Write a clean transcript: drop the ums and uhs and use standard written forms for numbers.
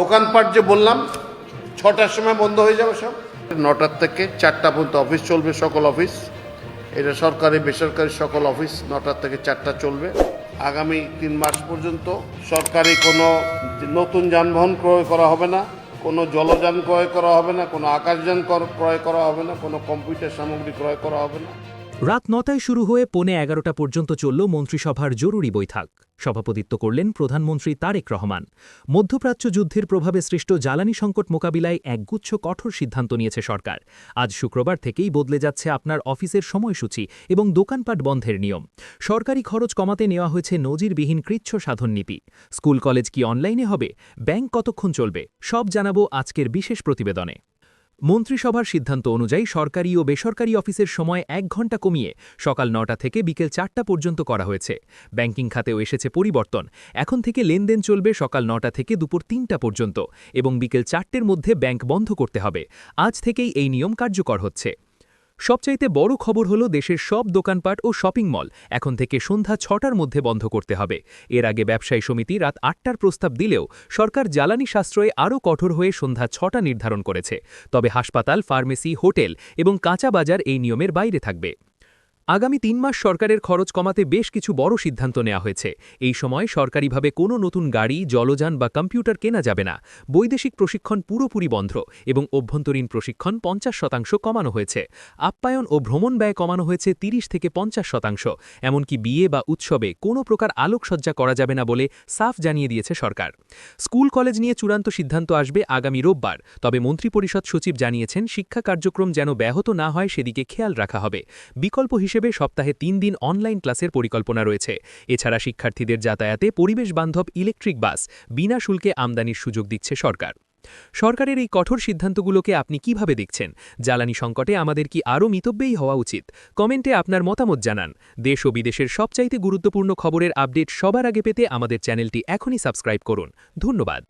দোকানপাট যে বললাম ৬টার সময় বন্ধ হয়ে যাবে সব, ৯টার থেকে ৪টা পর্যন্ত অফিস চলবে, সকল অফিস, এটা সরকারি বেসরকারি সকল অফিস ৯টার থেকে ৪টা চলবে। আগামী ৩ মাস পর্যন্ত সরকারি কোনো নতুন যানবাহন ক্রয় করা হবে না, কোনো জলযান ক্রয় করা হবে না, কোনো আকাশযান ক্রয় করা হবে না, কোনো কম্পিউটার সামগ্রী ক্রয় করা হবে না। রাত ৯টায় শুরু হয়ে পৌনে ১১টা পর্যন্ত চলল মন্ত্রিসভার জরুরি বৈঠক। সভাপতিত্ব করলেন প্রধানমন্ত্রী তারেক রহমান। মধ্যপ্রাচ্য যুদ্ধের প্রভাবে সৃষ্ট জ্বালানি সংকট মোকাবিলায় একগুচ্ছ কঠোর সিদ্ধান্ত নিয়েছে সরকার। আজ শুক্রবার থেকেই বদলে যাচ্ছে আপনার অফিসের সময়সূচি এবং দোকানপাট বন্ধের নিয়ম। সরকারি খরচ কমাতে নেওয়া হয়েছে নজিরবিহীন কৃচ্ছ সাধন নীতি। স্কুল কলেজ কি অনলাইনে হবে, ব্যাংক কতক্ষণ চলবে, সব জানাবো আজকের বিশেষ প্রতিবেদনে। মন্ত্রিসভার সিদ্ধান্ত অনুযায়ী সরকারি ও বেসরকারি অফিসের সময় ১ ঘণ্টা কমিয়ে সকাল ৯টা থেকে বিকেল ৪টা পর্যন্ত করা হয়েছে। ব্যাংকিং খাতেও এসেছে পরিবর্তন। এখন থেকে লেনদেন চলবে সকাল ৯টা থেকে দুপুর ৩টা পর্যন্ত এবং বিকেল ৪টের মধ্যে ব্যাংক বন্ধ করতে হবে। আজ থেকেই এই নিয়ম কার্যকর হচ্ছে। সবচাইতে বড় খবর হলো দেশের সব দোকানপাট ও শপিং মল এখন থেকে সন্ধ্যা ৬টার মধ্যে বন্ধ করতে হবে। এর আগে ব্যবসায়ী সমিতি রাত ৮টার প্রস্তাব দিলেও সরকার জ্বালানি সাশ্রয়ে আরও কঠোর হয়ে সন্ধ্যা ৬টা নির্ধারণ করেছে। তবে হাসপাতাল, ফার্মেসি, হোটেল এবং কাঁচা বাজার এই নিয়মের বাইরে থাকবে। আগামী ৩ মাস সরকারের খরচ কমাতে বেশ কিছু বড় সিদ্ধান্ত নেওয়া হয়েছে। এই সময় সরকারিভাবে কোনো নতুন গাড়ি, জলযান বা কম্পিউটার কেনা যাবে না। বৈদেশিক প্রশিক্ষণ পুরোপুরি বন্ধ এবং অভ্যন্তরীণ প্রশিক্ষণ ৫০% কমানো হয়েছে। আপ্যায়ন ও ভ্রমণ ব্যয় কমানো হয়েছে ৩০ থেকে ৫০%। এমনকি বিয়ে বা উৎসবে কোনো প্রকার আলোকসজ্জা করা যাবে না বলে সাফ জানিয়ে দিয়েছে সরকার। স্কুল কলেজ নিয়ে চূড়ান্ত সিদ্ধান্ত আসবে আগামী রোববার। তবে মন্ত্রিপরিষদ সচিব জানিয়েছেন শিক্ষা কার্যক্রম যেন ব্যাহত না হয় সেদিকে খেয়াল রাখা হবে। বিকল্প হিসেবে সপ্তাহে ৩ দিন অনলাইন ক্লাসের পরিকল্পনা রয়েছে। এছাড়া শিক্ষার্থীদের যাতায়াতে পরিবেশ বান্ধব ইলেকট্রিক বাস বিনা শুল্কে আমদানির সুযোগ দিচ্ছে সরকার। সরকারের এই কঠোর সিদ্ধান্তগুলোকে আপনি কিভাবে দেখছেন? জ্বালানি সংকটে আমাদের কি আরও মিতব্যয়ী হওয়া উচিত? কমেন্টে আপনার মতামত জানান। দেশ ও বিদেশের সবচাইতে গুরুত্বপূর্ণ খবরের আপডেট সবার আগে পেতে আমাদের চ্যানেলটি এখনই সাবস্ক্রাইব করুন। ধন্যবাদ।